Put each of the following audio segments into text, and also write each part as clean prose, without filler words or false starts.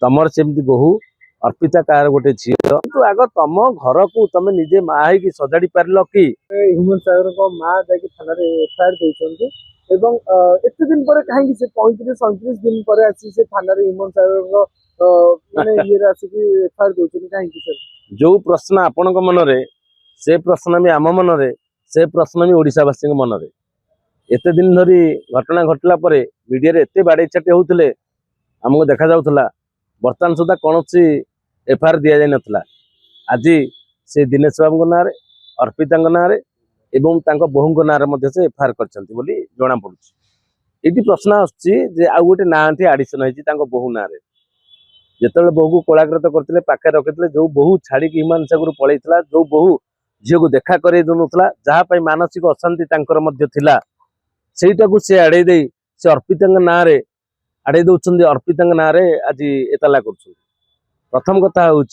तमर सेमती बोहू अर्पिता कार गोटे झी तो आग तुम घर को तुम निजे माँ है सजाड़ी पार कि ह्यूमन सागर को माँ जाके थाना एफआईआर देते एत दिन पर कहीं 35-37 दिन पर आसी से थाना ह्यूमन सागर माने ये आसिक एफआईआर देते कहीं सर जो प्रश्न आपण मन से प्रश्न भी आम मन से प्रश्न भी ओडावासी मन एत दिन धरी घटना घटला मीडिया एत बाड़े चाटे होते आमको देखा जाऊला बर्तमान सुधा कौन एफआईआर दि जा ना आज से दिनेश बाबू ना अर्पिता ना एवं बोहू ना से एफआईआर कर जना पड़ी ये प्रश्न आउ गोटे ना आडिशन होती बोहू ना जिते बोहू को कोलाग्रत करते पाखे रखी जो बोहू छाड़ी ह्यूमान सागर पलैला जो बोहू झील को देखा कर दूसरा जहाँपाई मानसिक अशांति सेटा को सी आड़े दे से अर्पिता ना आड़े दौरान अर्पिता ना आज एतला कर प्रथम कथा हूँ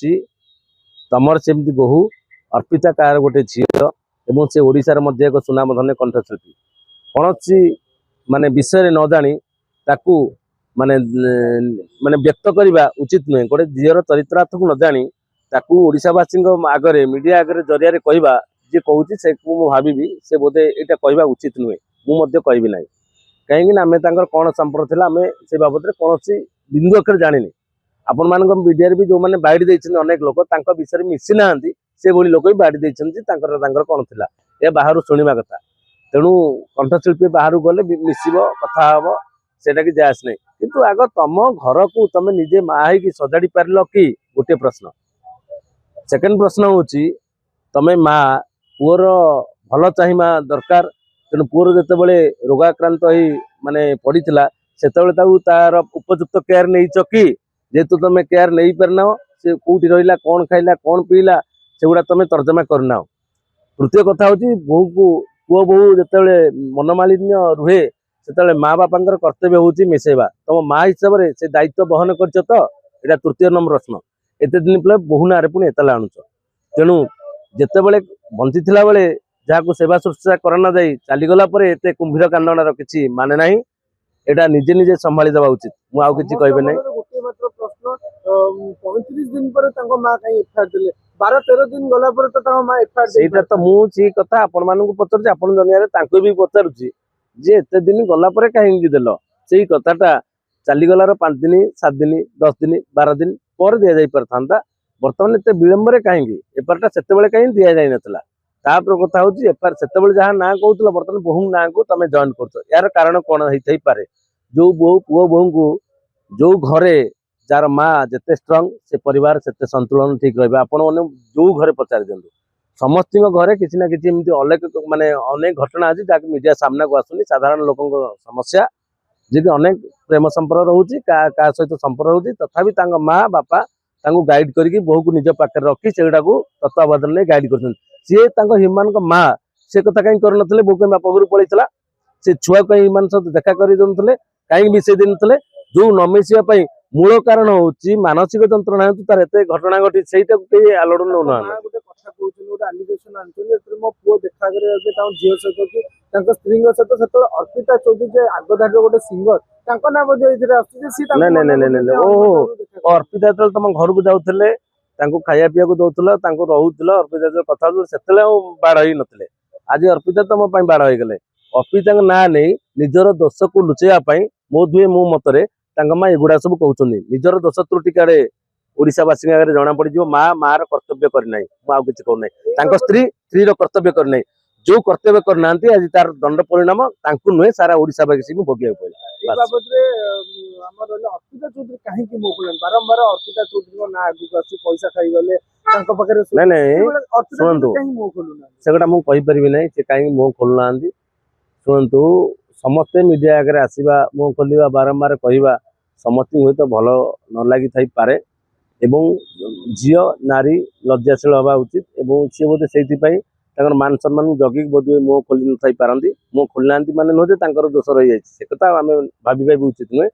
तमर सेमती बोहू अर्पिता कार गोटे झी एवं से ओडिशार मध्य एक सुनामधन्य कंठशिल्पी कौन माने विषय न जानी ताकू माने माने व्यक्त करने उचित नुहे गोटे झीर चरित्रार्थ को न जानी ताकू ओडिशावासी आगरे मीडिया आगरे जरिया कहवा जी कहूँ से भावी से बोधे यहाँ कहवा उचित नुहे मुझे कहबी ना कहीं आम कौन संपर्क थी आम से बाबद कौन बिंदु अक्षर जानी आपण मान मीडिया भी जो मैंने बाइट देते अनेक लोक विषय मिसी ना से भली लोक भी बाइट देते कौन थी यह बाहर शुणा कथा तेणु कंठशिल्पी बाहर गले मिसब कथा हम सेटा कि जास नहीं किंतु आग तुम घर को तुम निजे माँ है सजाड़ी पार कि गोटे प्रश्न सेकेंड प्रश्न हूँ तुम माँ पुअर भल चाहिमा दरकार तेणु पुअर जिते रोगाक्रांत हो माने पड़ा से तार उपयुक्त केयर नहीं कि जेहेतु तुम केयर नहीं पारना से कौटी रहा कौन खाइला कौन पीला से गुड़ा तुम तर्जमा करना तृतीय कथा हूँ बोहू को पुओ बोहू जिते मनमालिन्य रुहे से माँ बापा कर्तव्य हूँ मिसेवा तुम माँ हिसाब से दायित्व बहन कर यहाँ तृतीय नंबर प्रश्न एत दिन पे बोहू ना पुणी एतला आणुच तेणु जिते बड़े बंची थिला बेले जहाँ सेवा शुश्रूषा करना जाई चलीगला एत कुंभीर कांदणार किसी माने ना यहाँ निजे निजे संभाली देवा उचित मुझे आउ कि कहबे ना गोटे मात्र प्रश्न 35 दिन पर माँ कहीं एफआईआर देले 12-13 दिन गला पर तो माँ एफआईआर सेटा तो मुझे कथा आपण मानक पचार आपण दुनिया भी पचारुची जे एत दिन गला कहीं देल से कथाटा चलीगलार 5 दिन 7 दिन 10 दिन 12 दिन पर दि जा पारता बर्तमान एत विलंबर कहीं एफआईआर से कहीं दि जा ना तापर कथा हूँ एफआईआर से जहाँ ना कहूला बर्तमान बोहू ना को तुम जॉइन कर यार कारण कौन होता पारे जो बोहू पुओ बोहू को जो घरे जार माँ जिते स्ट्रंग से परिवार से संतुलन ठीक रहा आपण जो घरे पचार दिखाँ समस्त घरे किसी ना कि अनेक माने अनेक घटना अच्छी जहाँ मीडिया सामना को आसुनी साधारण लोक समस्या जी अनेक प्रेम संपर्क रोचे क्या सहित संपर्क रोचे तथापि माँ बापा गाइड करके बोहू को निज पाखे रखी से तत्वावधान नहीं गाइड कर सी ह्यूमान माँ से कथा कहीं कर बोहू कहीं बापा घर पलैला से छुआ कहीं ह्यूमान सहित देखा कर कहीं मिसे देते जो न मिसापी मूल कारण हूँ मानसिक जंत्रणा हेतु तार एत घटना घटी से आलोड़न नौना गोटे कथा कहते गोटे आलिगेसन आनी मो पुओ देखा झील सहित कि स्त्री सहित से अर्पिता चौधरी आगधार गोटे सिंगर ना ओहो अर्पिता जो तुम घर को जाऊे खाया पीया को दौला रोला अर्पिता कथा से बाढ़ ही नथिले आज अर्पिता तुम बाढ़ हो गले अर्पिता ना नहीं निजर दोष को लुचेवाई बोधुए मो मतरे माँ एगुड़ा सब कहते निजर दोष त्रुटि काड़े ओडावासी आगे जना पड़ माँ माँ कर्तव्य करना मुझे कहूना स्त्री कर्तव्य करना जो कर्तव्य करना आज तार दंड परिणाम नुहे सारा ओडावासी को भोग पड़ा अर्पिता चौधरी कहीं बारंबार अर्पिता चौधरी ना आगे पैसा खाईगले शुणु से मुझे ना से कहीं मुह खोलुना शुणु समस्ते मीडिया आगे आसवा मुह खोलवा बारंबार कहवा समस्त हुए तो भल न लगी थी पारे झील नारी लज्जाशील हवा उचित सी बोधे से मान सम्मान जगिक बोधे मुह खोली न थी पारती मुह खोलना माने नुहे दोष रही जाए से कथा आम भाई उचित नुहे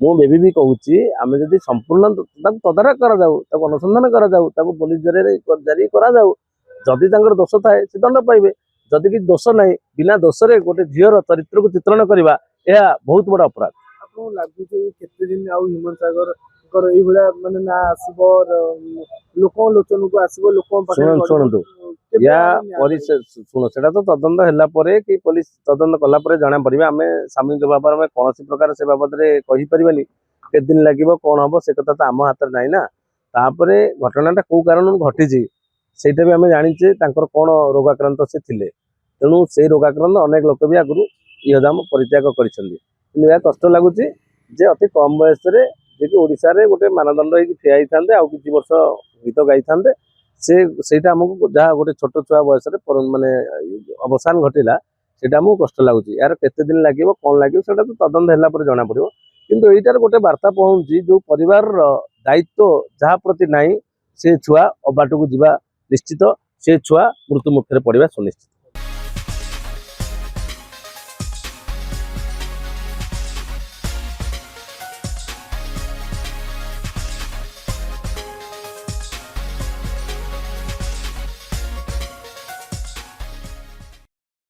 मुझे भी कहूँ आम जब संपूर्ण तदारख कराऊ अनुसंधान कराऊ पुलिस जरिए जारी कराऊ जदि दोष थाए से दंड पाइबे जदि कि दोष ना बिना दोष गोटे झीर चरित्र को चित्रण करवा यह बहुत बड़ा अपराध लगुच दिन ह्यूमन सागर ଏଇଭଳିଆ ମାନେ ନା ଆସିବ ଲୋକଙ୍କ ଲୋଚନକୁ ଆସିବ ଲୋକଙ୍କ ପାଖରେ ଶୁଣନ୍ତୁ କେବେ ୟା ଆମେ ନ୍ୟାୟ ପାଇବୁ? ଶୁଣ ସେଟା ତ ତଦନ୍ତ ହେଲା ପରେ କି ପୋଲିସ ତଦନ୍ତ କଲା ପରେ ଜଣା ପଡିବ। ଆମେ ସାମୂହିକ ଭାବରେ ଆମେ କୌଣସି ପ୍ରକାର ସେ ବାବଦରେ କହିପାରିବାନି କେତେ ଦିନ ଲାଗିବ କଣ ହବ ସେ କଥା ତ ଆମ ହାତରେ ନାହିଁ ନା। ତାପରେ ଘଟଣାଟା କୋଉ କାରଣରୁ ଘଟିଛି ସେଇଟା ବି ଆମେ ଜାଣିଛେ ତାଙ୍କର କଣ ରୋଗାକ୍ରାନ୍ତ ସେ ଥିଲେ। ତେଣୁ ସେଇ ରୋଗାକ୍ରାନ୍ତ ଅନେକ ଲୋକ ବି ଆଗରୁ ଇହଧାମ ପରିତ୍ୟାଗ କରିଛନ୍ତି। କିନ୍ତୁ ଏହା କଷ୍ଟ ଲାଗୁଛି ଯେ ଅତି କମ ବୟସରେ ଯିଏକି ଓଡ଼ିଶାରେ ଗୋଟେ ମାନଦଣ୍ଡ ହେଇକି ଠିଆ ହେଇଥାନ୍ତେ ଆଉ କିଛି ବର୍ଷ ଗୀତ ଗାଇଥାନ୍ତେ ସେଇଟା ଆମକୁ ଯାହା ଗୋଟେ ଛୋଟ ଛୁଆ ବୟସରେ ମାନେ ଅବସାନ ଘଟିଲା ସେଇଟା ଆମକୁ କଷ୍ଟ ଲାଗୁଛି। ଏହାର କେତେ ଦିନ ଲାଗିବ କଣ ଲାଗିବ ସେଇଟା ତ ତଦନ୍ତ ହେଲା ପରେ ଜଣା ପଡିବ। କିନ୍ତୁ ଏଇଟାର ଗୋଟେ ବାର୍ତ୍ତା ପହଞ୍ଚୁଛି ଯୋଉ ପରିବାରର ଦାୟିତ୍ୱ ଯାହା ପ୍ରତି ନାହିଁ ସେ ଛୁଆ ଅବାଟକୁ ଯିବା ନିଶ୍ଚିତ, ସେ ଛୁଆ ମୃତ୍ୟୁ ମୁଖରେ ପଡିବା ସୁନିଶ୍ଚିତ।